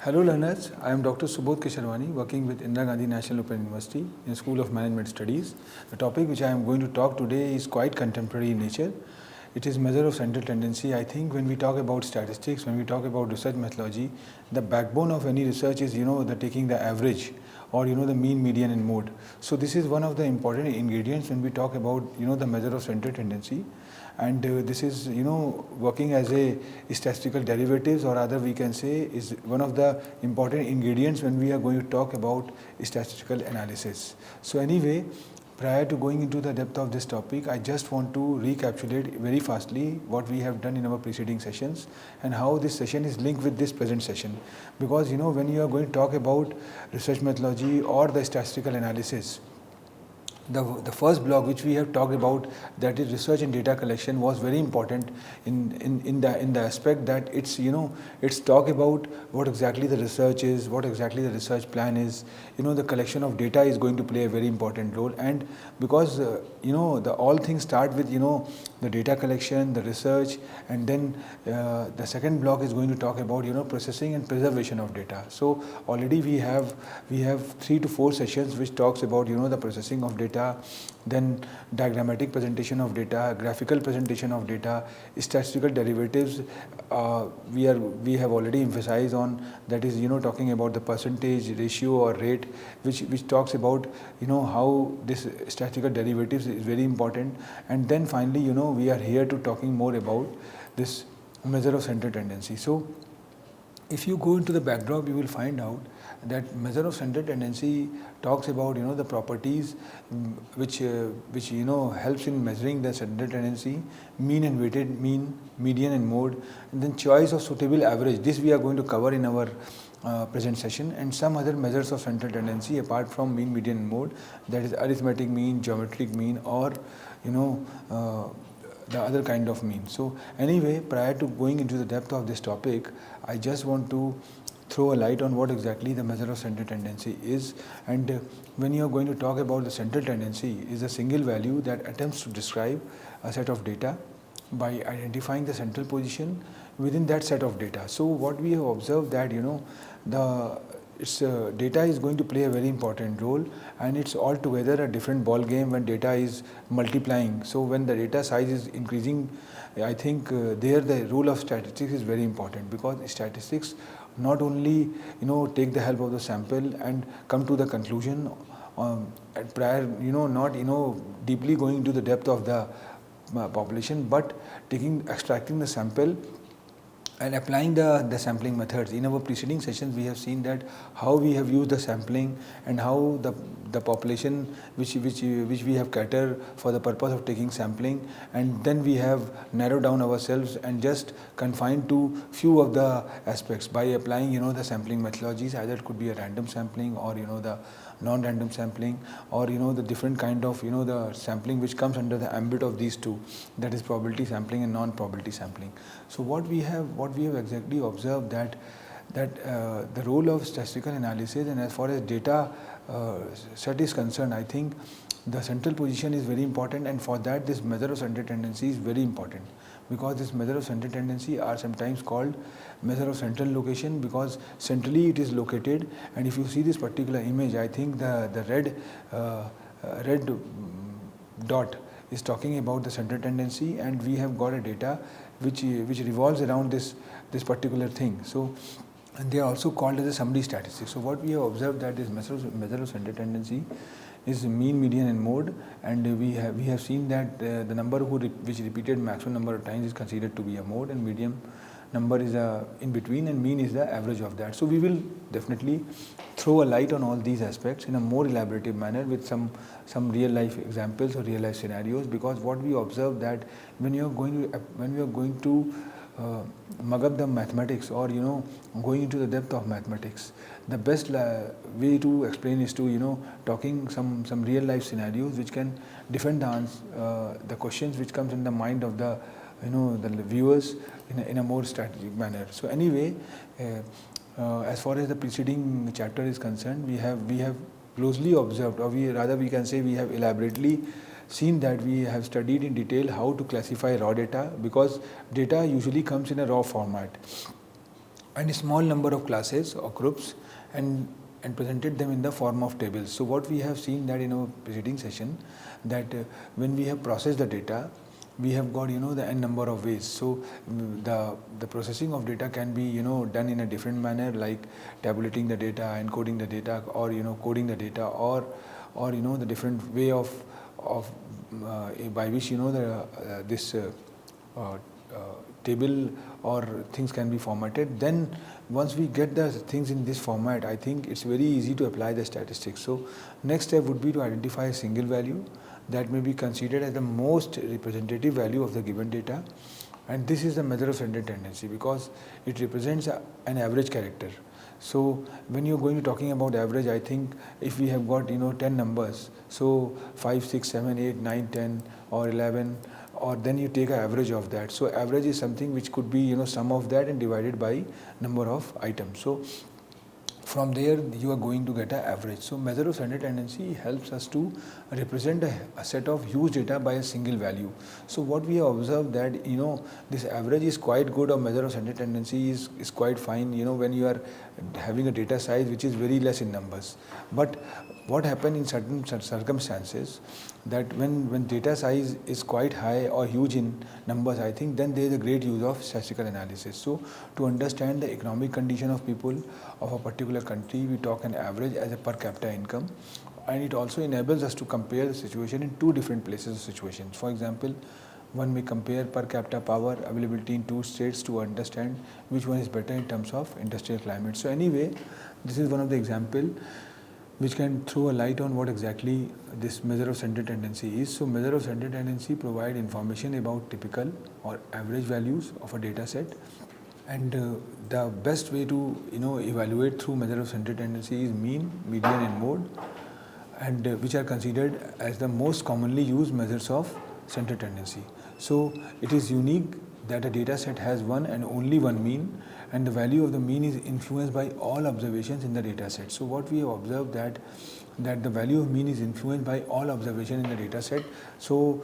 Hello learners, I am Dr. Subodh Kisharwani working with Indira Gandhi National Open University in School of Management Studies. The topic which I am going to talk today is quite contemporary in nature. It is measure of central tendency. I think when we talk about statistics, when we talk about research methodology, the backbone of any research is the taking the average or the mean, median and mode. So this is one of the important ingredients when we talk about the measure of central tendency. And this is working as a statistical derivatives, or rather we can say is one of the important ingredients when we are going to talk about statistical analysis. So anyway, prior to going into the depth of this topic, I just want to recapitulate very fastly what we have done in our preceding sessions and how this session is linked with this present session. Because when you are going to talk about research methodology or the statistical analysis, the first block which we have talked about, that is research and data collection, was very important in the aspect that it's talk about what exactly the research is, what exactly the research plan is. The collection of data is going to play a very important role, and because the all things start with the data collection, the research, and then the second block is going to talk about processing and preservation of data. So already we have 3 to 4 sessions which talks about the processing of data, then diagrammatic presentation of data, graphical presentation of data, statistical derivatives. We have already emphasized on, that is talking about the percentage, ratio or rate, which talks about how this statistical derivatives is very important. And then finally we are here to talking more about this measure of central tendency. So if you go into the backdrop, you will find out that measure of central tendency talks about the properties which helps in measuring the central tendency: mean and weighted mean, median and mode, and then choice of suitable average. This we are going to cover in our present session, and some other measures of central tendency apart from mean, median and mode, that is arithmetic mean, geometric mean, or the other kind of mean. So anyway, prior to going into the depth of this topic, I just want to throw a light on what exactly the measure of central tendency is. And when you are going to talk about the central tendency, is a single value that attempts to describe a set of data by identifying the central position within that set of data. So what we have observed that data is going to play a very important role, and it's altogether a different ball game when data is multiplying. So when the data size is increasing, I think there the role of statistics is very important, because statistics not only take the help of the sample and come to the conclusion at prior not deeply going into the depth of the population, but extracting the sample and applying the sampling methods. In our preceding sessions, we have seen that how we have used the sampling and how the population which we have catered for the purpose of taking sampling, and then we have narrowed down ourselves and just confined to few of the aspects by applying the sampling methodologies. Either it could be a random sampling, or the non-random sampling, or the different kind of the sampling which comes under the ambit of these two, that is probability sampling and non-probability sampling. So what we have exactly observed that the role of statistical analysis, and as far as data set is concerned, I think the central position is very important, and for that this measure of central tendency is very important, because this measure of central tendency are sometimes called measure of central location, because centrally it is located. And if you see this particular image, I think the red dot is talking about the central tendency, and we have got a data which revolves around this particular thing. So, and they are also called as a summary statistics. So what we have observed that this measure of central tendency is mean, median and mode, and we have seen that the number which repeated maximum number of times is considered to be a mode, and median number is in between, and mean is the average of that. So we will definitely throw a light on all these aspects in a more elaborative manner with some real life examples or real life scenarios, because what we observe that when you are going to mug up the mathematics, or going into the depth of mathematics, the best way to explain is to talking some real life scenarios which can defend the questions which comes in the mind of the the viewers in a more strategic manner. So anyway, as far as the preceding chapter is concerned, we have closely observed, or we can say we have elaborately seen that we have studied in detail how to classify raw data, because data usually comes in a raw format. and a small number of classes or groups, and presented them in the form of tables. So what we have seen that in our preceding session, that when we have processed the data, we have got the n number of ways. So the processing of data can be done in a different manner, like tabulating the data, encoding the data, or coding the data, or the different way of by which this table or things can be formatted. Then once we get the things in this format, I think it's very easy to apply the statistics. So next step would be to identify a single value that may be considered as the most representative value of the given data, and this is the measure of central tendency because it represents an average character. So when you're going to talking about average, I think if we have got 10 numbers, so 5, 6, 7, 8, 9, 10 or 11, or then you take an average of that. So average is something which could be sum of that and divided by number of items. So from there you are going to get an average. So measure of central tendency helps us to represent a set of huge data by a single value. So what we have observed that this average is quite good, or measure of central tendency is quite fine when you are having a data size which is very less in numbers. But what happens in certain circumstances, that when data size is quite high or huge in numbers, I think then there is a great use of statistical analysis. So to understand the economic condition of people of a particular country, we talk an average as a per capita income, and it also enables us to compare the situation in two different places or situations. For example, one may compare per capita power availability in two states to understand which one is better in terms of industrial climate. So anyway, this is one of the example which can throw a light on what exactly this measure of central tendency is. So measure of central tendency provide information about typical or average values of a data set, and the best way to evaluate through measure of central tendency is mean, median and mode, and which are considered as the most commonly used measures of central tendency. So it is unique that a data set has one and only one mean, and the value of the mean is influenced by all observations in the data set. So what we have observed that the value of mean is influenced by all observation in the data set. So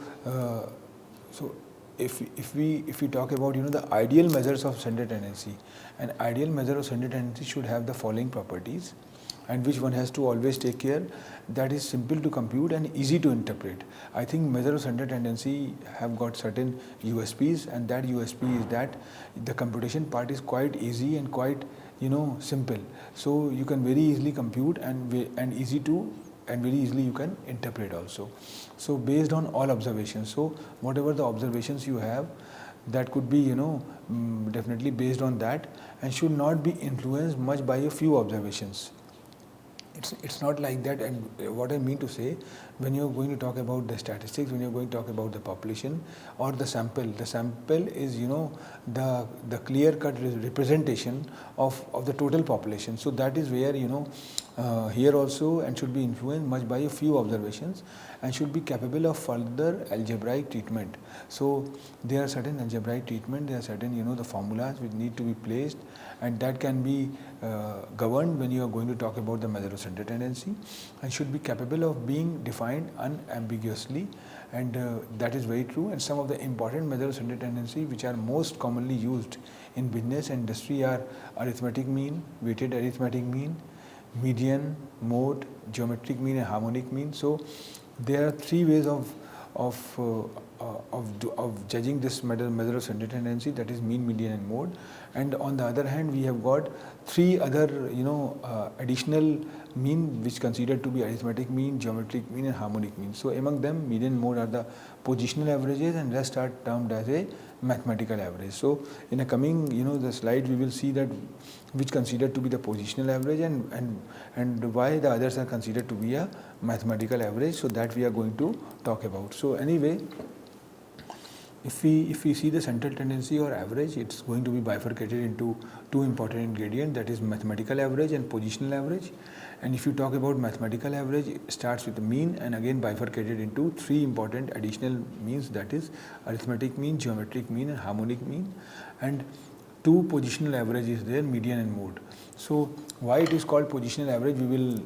if we talk about the ideal measures of central tendency, an ideal measure of central tendency should have the following properties, and which one has to always take care that is simple to compute and easy to interpret. I think measure of central tendency have got certain USPs, and that USP is that the computation part is quite easy and quite simple. So you can very easily compute and very easily you can interpret also. So based on all observations, so whatever the observations you have, that could be definitely based on that, and should not be influenced much by a few observations. It's not like that. And what I mean to say, when you're going to talk about the statistics, when you're going to talk about the population or the sample is the clear-cut representation of the total population. So that is where here also, and should be influenced much by a few observations, and should be capable of further algebraic treatment. So there are certain algebraic treatment, there are certain the formulas which need to be placed, and that can be governed when you are going to talk about the measure of central tendency, and should be capable of being defined unambiguously, and that is very true. And some of the important measures of central tendency which are most commonly used in business and industry are arithmetic mean, weighted arithmetic mean, median, mode, geometric mean and harmonic mean. So there are three ways of judging this measure of central tendency, that is mean, median and mode. And on the other hand, we have got three other additional mean which considered to be arithmetic mean, geometric mean and harmonic mean. So among them, median and mode are the positional averages, and rest are termed as a mathematical average. So in a coming the slide, we will see that which considered to be the positional average and why the others are considered to be a mathematical average. So that we are going to talk about. So anyway, if we see the central tendency or average, it's going to be bifurcated into two important ingredients, that is mathematical average and positional average. And if you talk about mathematical average, it starts with the mean and again bifurcated into three important additional means, that is arithmetic mean, geometric mean and harmonic mean. And two positional averages there, median and mode. So why it is called positional average, we will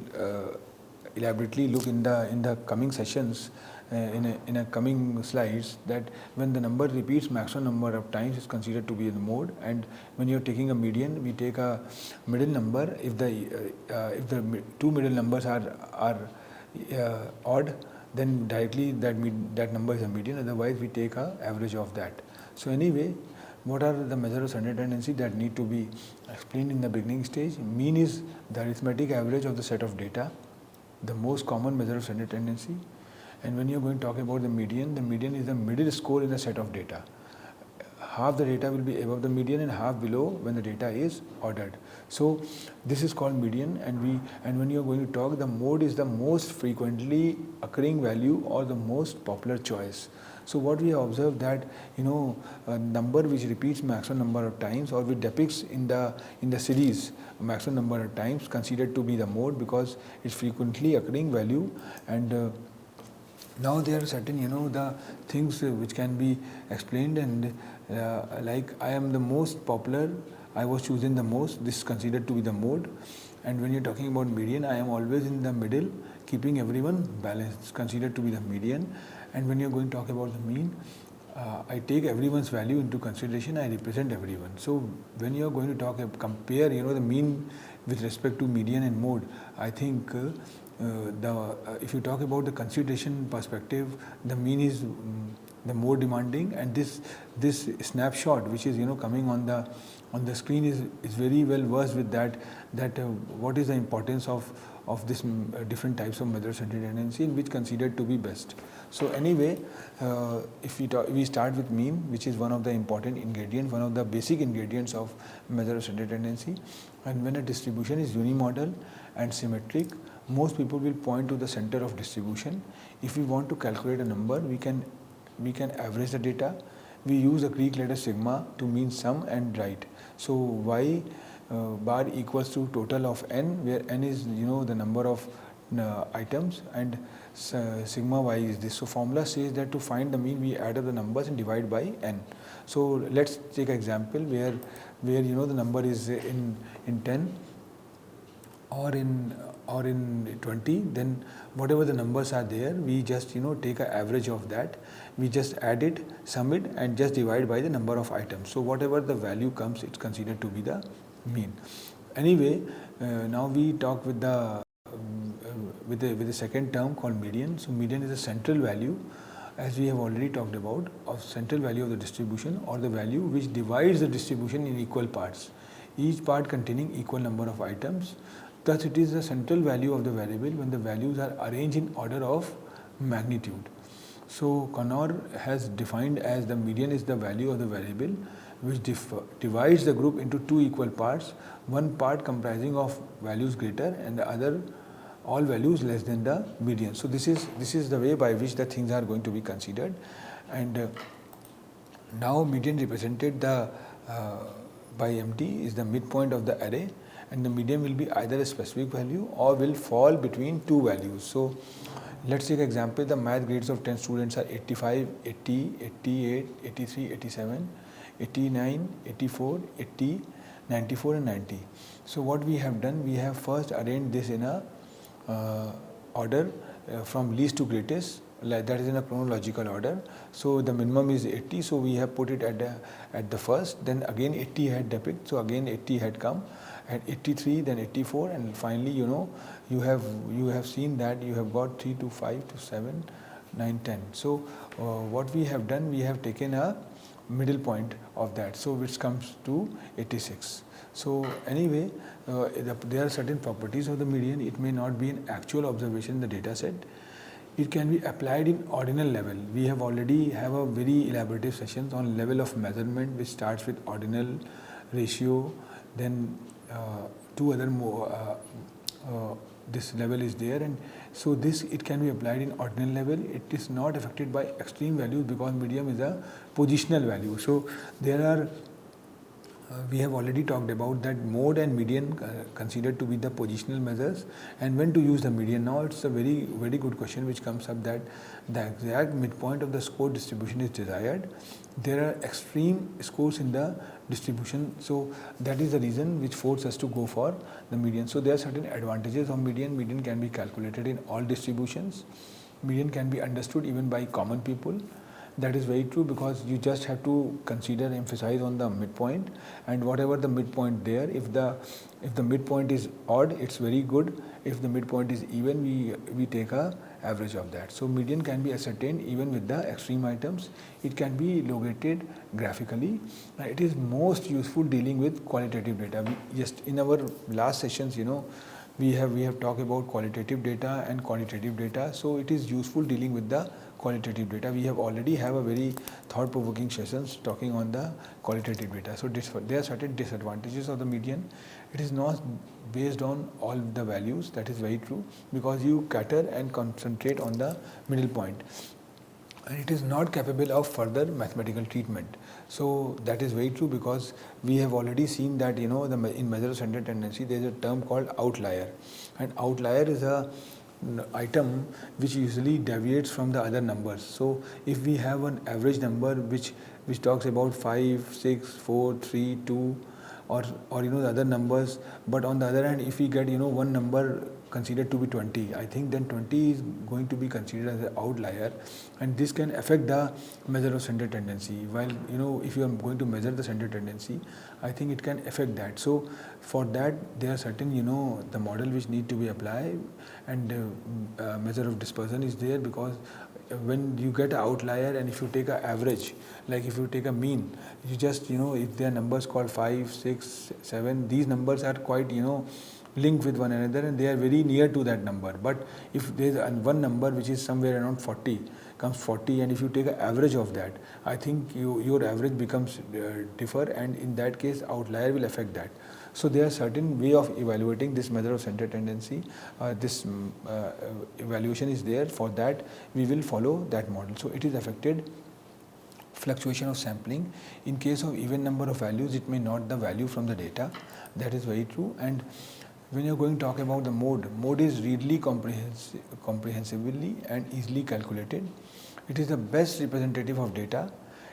elaborately look in the coming sessions, in a coming slides that when the number repeats maximum number of times is considered to be the mode, and when you're taking a median, we take a middle number. If the two middle numbers are odd, then directly that number is a median. Otherwise, we take a average of that. So anyway, what are the measures of central tendency that need to be explained in the beginning stage? Mean is the arithmetic average of the set of data, the most common measure of central tendency. And when you're going to talk about the median is the middle score in a set of data. Half the data will be above the median and half below when the data is ordered. So this is called median, and when you're going to talk, the mode is the most frequently occurring value or the most popular choice. So what we have observed that a number which repeats maximum number of times or which depicts in the series maximum number of times considered to be the mode because it's frequently occurring value. And now there are certain the things which can be explained, and like I am the most popular, I was chosen the most, this is considered to be the mode. And when you're talking about median, I am always in the middle, keeping everyone balanced, considered to be the median. And when you're going to talk about the mean, I take everyone's value into consideration, I represent everyone. So when you're going to compare the mean with respect to median and mode, I think if you talk about the consideration perspective, the mean is the more demanding, and this snapshot which is coming on the screen is very well versed with that what is the importance of this different types of measures of central tendency and which considered to be best. So anyway, if we start with mean, which is one of the important ingredients, one of the basic ingredients of measure of central tendency. And when a distribution is unimodal and symmetric, most people will point to the center of distribution. If we want to calculate a number, we can average the data. We use the Greek letter sigma to mean sum and write. So y bar equals to total of n, where n is the number of items, and sigma y is this. So formula says that to find the mean, we add up the numbers and divide by n. So let's take an example where the number is in 10 or in 20, then whatever the numbers are there, we just take an average of that. We just add it, sum it, and just divide by the number of items. So whatever the value comes, it's considered to be the mean. Anyway, now we talk with the second term called median. So median is a central value, as we have already talked about, of central value of the distribution, or the value which divides the distribution in equal parts, each part containing equal number of items. Thus it is the central value of the variable when the values are arranged in order of magnitude. So Connor has defined as the median is the value of the variable which divides the group into two equal parts, one part comprising of values greater and the other all values less than the median. So this is the way by which the things are going to be considered. And now median represented by MT is the midpoint of the array, and the median will be either a specific value or will fall between two values. So let's take an example. The math grades of 10 students are 85, 80, 88, 83, 87, 89, 84, 80, 94 and 90. So what we have done, we have first arranged this in a order from least to greatest, that is in a chronological order. So the minimum is 80, so we have put it at the first, then again 80 had depicted, so again 80 had come, and 83, then 84, and finally you have seen that you have got 3 to 5 to 7, 9, 10. So what we have done, we have taken a middle point of that, so which comes to 86. So anyway, there are certain properties of the median. It may not be an actual observation in the data set. It can be applied in ordinal level. We have already have a very elaborative sessions on level of measurement, which starts with ordinal, ratio, then two other more. This level is there, and so it can be applied in ordinal level. It is not affected by extreme values because median is a positional value. So there are we have already talked about that mode and median considered to be the positional measures, and when to use the median. Now it's a very good question which comes up, that the exact midpoint of the score distribution is desired. There are extreme scores in the distribution, so that is the reason which forces us to go for the median. So there are certain advantages of median. Median can be calculated in all distributions. median can be understood even by common people. That is very true, because you just have to consider, emphasize on the midpoint, and whatever the midpoint there, if the midpoint is odd, it's very good. If the midpoint is even, we take a average of that. So median can be ascertained even with the extreme items. It can be located graphically. It is most useful dealing with qualitative data. Just in our last sessions, we have talked about qualitative data and quantitative data. So it is useful dealing with the qualitative data. We have already have a very thought-provoking sessions talking on the qualitative data. So there are certain disadvantages of the median. It is not based on all the values. That is very true, because you cater and concentrate on the middle point, and it is not capable of further mathematical treatment. So that is very true, because we have already seen that in measure of center tendency there is a term called outlier, and outlier is a item which usually deviates from the other numbers. So if we have an average number which talks about 5, 6, 4, 3, 2, or the other numbers, but on the other hand, if we get one number considered to be 20, I think then 20 is going to be considered as an outlier, and this can affect the measure of center tendency. While if you are going to measure the center tendency, I think it can affect that. So for that there are certain the model which need to be applied, and measure of dispersion is there, because when you get an outlier, and if you take an average, like if you take a mean, you just if there are numbers called 5, 6, 7, these numbers are quite linked with one another, and they are very near to that number. But if there is one number which is somewhere around 40, comes 40, and if you take an average of that, I think your average becomes differ, and in that case outlier will affect that. So there are certain way of evaluating this measure of center tendency. This evaluation is there. For that we will follow that model. So it is affected fluctuation of sampling. In case of even number of values, it may not the value from the data. That is very true. And when you are going to talk about the mode is readily comprehensively and easily calculated. It is the best representative of data.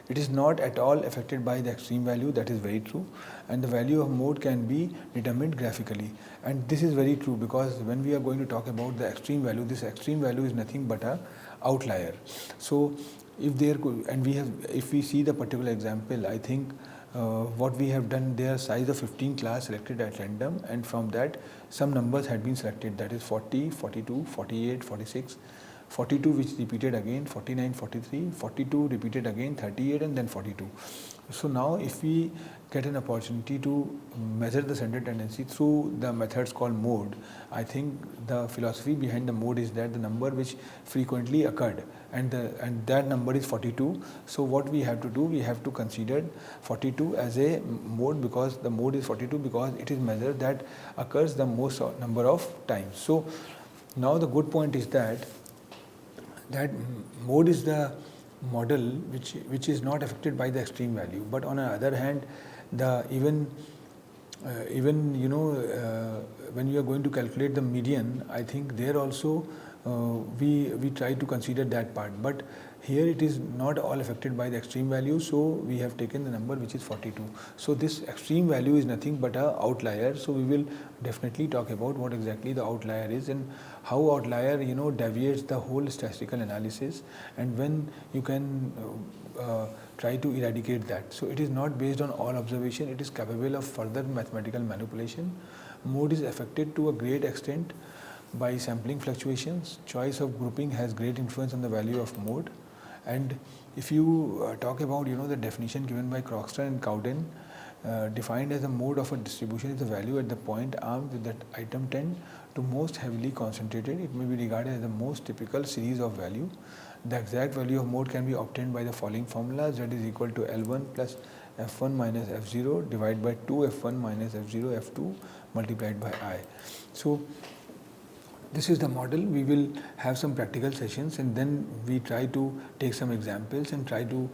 It is not at all affected by the extreme value. That is very true. And the value of mode can be determined graphically. And this is very true, because when we are going to talk about the extreme value, this extreme value is nothing but a outlier. So if we see the particular example, I think what we have done, there size of 15 class selected at random, and from that some numbers had been selected, that is 40, 42, 48, 46, 42 which repeated again, 49, 43, 42 repeated again, 38, and then 42. So now if we get an opportunity to measure the center tendency through the methods called mode, I think the philosophy behind the mode is that the number which frequently occurred, and that number is 42. So what we have to do, we have to consider 42 as a mode, because the mode is 42 because it is measure that occurs the most number of times. So now the good point is that mode is the model which is not affected by the extreme value. But on the other hand, when you are going to calculate the median, I think there also we try to consider that part. But here it is not all affected by the extreme value, so we have taken the number which is 42. So this extreme value is nothing but a outlier. So we will definitely talk about what exactly the outlier is, and how outlier deviates the whole statistical analysis, and when you can try to eradicate that. So it is not based on all observation, it is capable of further mathematical manipulation. Mode is affected to a great extent by sampling fluctuations. Choice of grouping has great influence on the value of mode. And if you talk about the definition given by Croxton and Cowden, defined as a mode of a distribution is the value at the point armed with that item 10 to most heavily concentrated. It may be regarded as the most typical series of value. The exact value of mode can be obtained by the following formula: Z is equal to L1 plus F1 minus F0 divided by 2 F1 minus F0 F2 multiplied by I. So this is the model. We will have some practical sessions, and then we try to take some examples and try to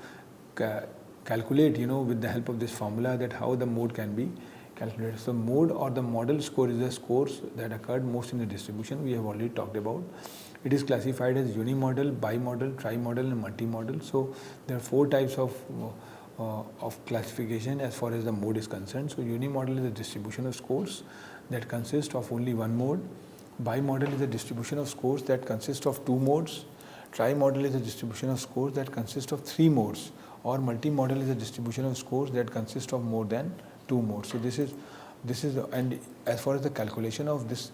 calculate with the help of this formula that how the mode can be calculated. So mode or the model score is the scores that occurred most in the distribution. We have already talked about. It is classified as unimodal, bimodal, trimodal, and multimodal. So there are 4 types of classification as far as the mode is concerned. So unimodal is a distribution of scores that consist of only one mode. Bimodal is a distribution of scores that consist of 2 modes. Tri-model is a distribution of scores that consists of 3 modes, or multi-model is a distribution of scores that consist of more than 2 modes. So this is and as far as the calculation of this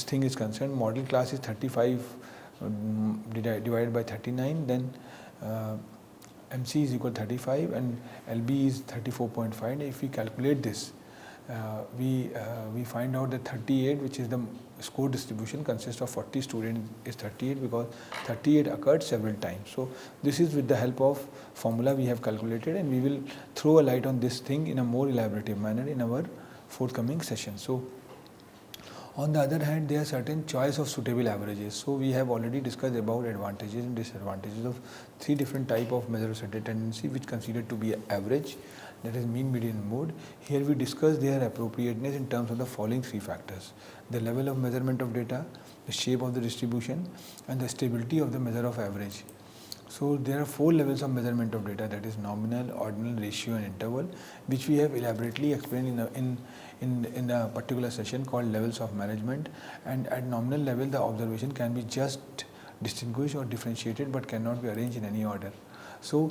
thing is concerned, model class is 35 divided by 39, then MC is equal to 35 and LB is 34.5. And if we calculate this, we find out that 38, which is the score distribution, consists of 40 students, is 38 because 38 occurred several times. So this is with the help of formula we have calculated, and we will throw a light on this thing in a more elaborative manner in our forthcoming session. So on the other hand, there are certain choice of suitable averages. So we have already discussed about advantages and disadvantages of 3 different type of measure of center tendency, which considered to be average, that is mean, median, and mode. Here we discuss their appropriateness in terms of the following 3 factors: the level of measurement of data, the shape of the distribution, and the stability of the measure of average. So there are 4 levels of measurement of data, that is nominal, ordinal, ratio, and interval, which we have elaborately explained in a particular session called levels of management. And at nominal level, the observation can be just distinguished or differentiated but cannot be arranged in any order. So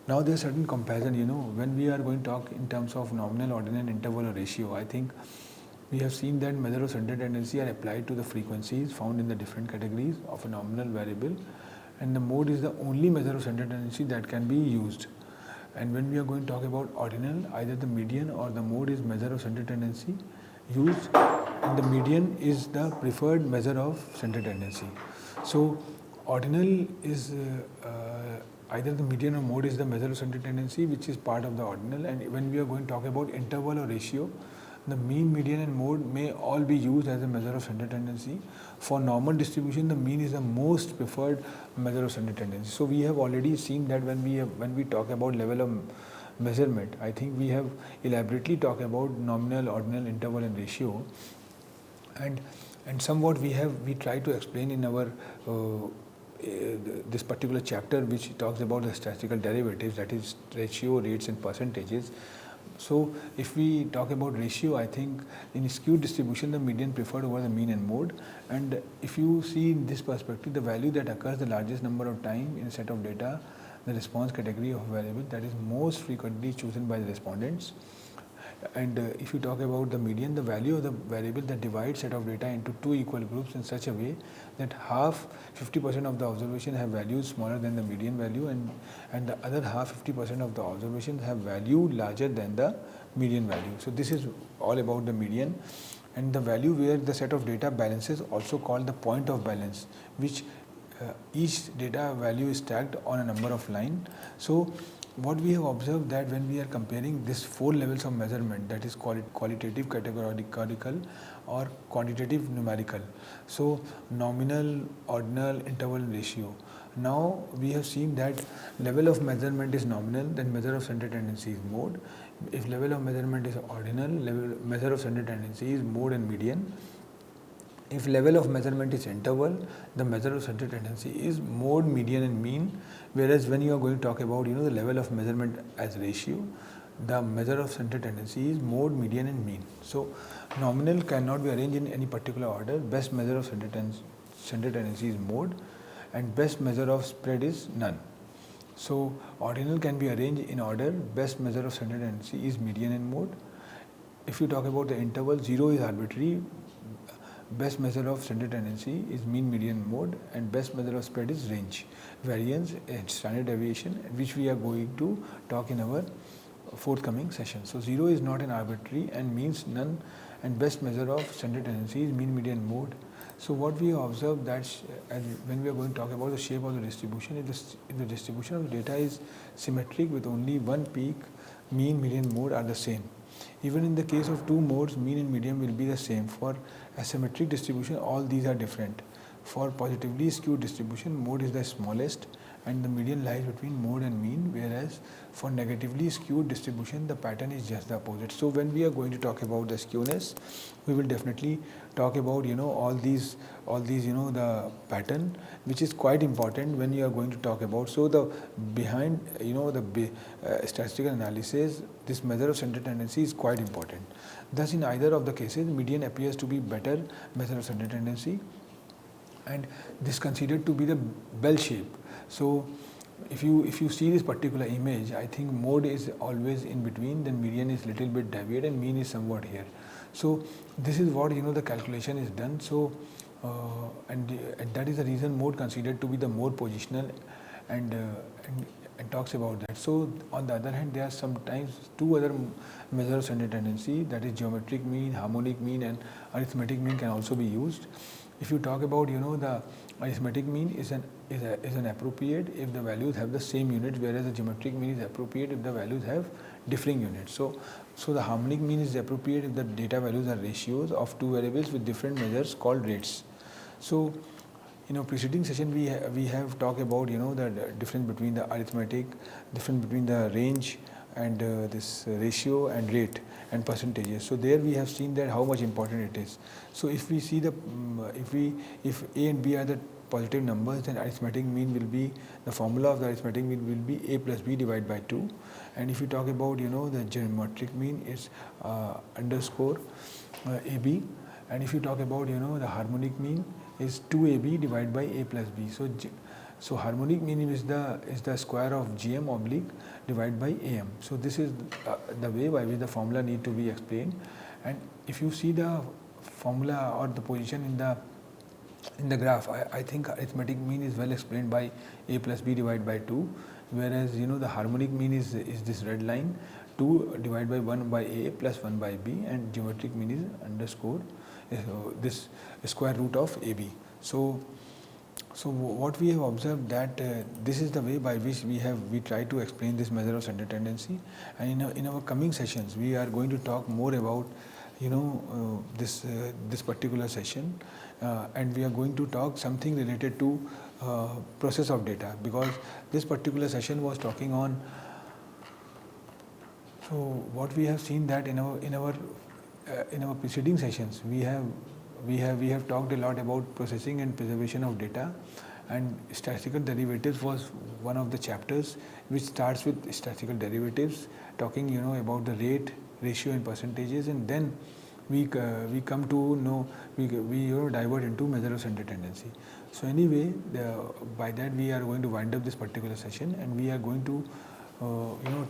now there is certain comparison, when we are going to talk in terms of nominal, ordinal, interval, or ratio. I think we have seen that measure of center tendency are applied to the frequencies found in the different categories of a nominal variable, and the mode is the only measure of center tendency that can be used. And when we are going to talk about ordinal, either the median or the mode is measure of center tendency used, and the median is the preferred measure of center tendency. So ordinal is either the median or mode is the measure of center tendency, which is part of the ordinal. And when we are going to talk about interval or ratio, the mean, median, and mode may all be used as a measure of center tendency. For normal distribution, the mean is the most preferred measure of center tendency. So we have already seen that when we talk about level of measurement, I think we have elaborately talked about nominal, ordinal, interval, and ratio. And somewhat we try to explain in our this particular chapter, which talks about the statistical derivatives, that is ratio, rates, and percentages. So if we talk about ratio, I think in skewed distribution, the median preferred over the mean and mode. And if you see in this perspective, the value that occurs the largest number of time in a set of data, the response category of variable, that is most frequently chosen by the respondents. And if you talk about the median, the value of the variable that divides set of data into 2 equal groups in such a way that 50% of the observation have values smaller than the median value, and the other 50% of the observations have value larger than the median value. So this is all about the median. And the value where the set of data balances, also called the point of balance, which each data value is stacked on a number of line. So what we have observed that when we are comparing these 4 levels of measurement, that is qualitative, categorical, or quantitative, numerical. So nominal, ordinal, interval, and ratio. Now we have seen that level of measurement is nominal, then measure of center tendency is mode. If level of measurement is ordinal, measure of center tendency is mode and median. If level of measurement is interval, the measure of center tendency is mode, median, and mean. Whereas when you are going to talk about the level of measurement as ratio, the measure of center tendency is mode, median, and mean. So nominal cannot be arranged in any particular order. Best measure of center tendency is mode, and best measure of spread is none. So ordinal can be arranged in order. Best measure of center tendency is median and mode. If you talk about the interval, 0 is arbitrary. Best measure of center tendency is mean, median, mode, and best measure of spread is range, variance, and standard deviation, which we are going to talk in our forthcoming session. So 0 is not an arbitrary and means none, and best measure of center tendency is mean, median, mode. So what we observe that when we are going to talk about the shape of the distribution, if the distribution of the data is symmetric with only one peak, mean, median, mode are the same. Even in the case of 2 modes, mean and median will be the same. For asymmetric distribution, all these are different. For positively skewed distribution, mode is the smallest and the median lies between mode and mean, whereas for negatively skewed distribution, the pattern is just the opposite. So when we are going to talk about the skewness, we will definitely talk about all these the pattern, which is quite important when you are going to talk about. So the behind the statistical analysis, this measure of center tendency is quite important. Thus in either of the cases, median appears to be better measure of center tendency. and this considered to be the bell shape. So if you see this particular image, I think mode is always in between, then median is little bit deviated, and mean is somewhat here. So this is what the calculation is done. So and that is the reason mode considered to be the more positional, and talks about that. So on the other hand, there are sometimes two other measures of center tendency, that is geometric mean, harmonic mean, and arithmetic mean can also be used. If you talk about the arithmetic mean is an appropriate if the values have the same units, whereas the geometric mean is appropriate if the values have differing units. So the harmonic mean is appropriate if the data values are ratios of two variables with different measures called rates. So preceding session we have talked about the difference between the arithmetic, difference between the range and this ratio and rate and percentages. So there we have seen that how much important it is. So if we see if a and b are the positive numbers, then arithmetic mean will be, the formula of the arithmetic mean will be a plus b divided by 2. And if you talk about the geometric mean is underscore ab, and if you talk about the harmonic mean is 2ab divided by a plus b. So harmonic mean is the square of gm oblique divided by am. So this is the way by which the formula need to be explained. And if you see the formula or the position in the graph, I think arithmetic mean is well explained by a plus b divided by 2, whereas the harmonic mean is this red line, 2 divided by 1 by a plus 1 by b, and geometric mean is underscore this square root of ab. So what we have observed that this is the way by which we try to explain this measure of center tendency. And in our coming sessions we are going to talk more about this particular session, and we are going to talk something related to process of data, because this particular session was talking on. So what we have seen that in our preceding sessions we have talked a lot about processing and preservation of data, and statistical derivatives was one of the chapters which starts with statistical derivatives, talking about the rate, ratio and percentages, and then we come to know we divert into measure of center tendency. So anyway, by that we are going to wind up this particular session, and we are going to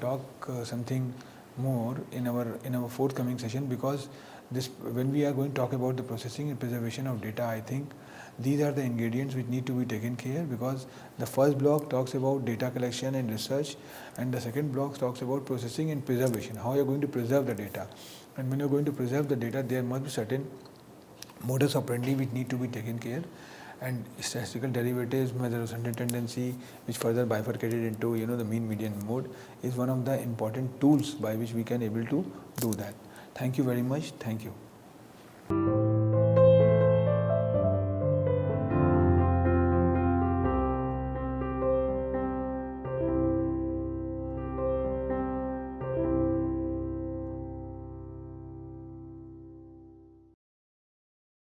talk something more in our forthcoming session, because when we are going to talk about the processing and preservation of data, I think these are the ingredients which need to be taken care, because the first block talks about data collection and research, and the second block talks about processing and preservation, how you are going to preserve the data. And when you are going to preserve the data, there must be certain modus operandi which need to be taken care, and statistical derivatives, measure of center tendency, which further bifurcated into the mean, median, mode, is one of the important tools by which we can able to do that. Thank you very much. Thank you.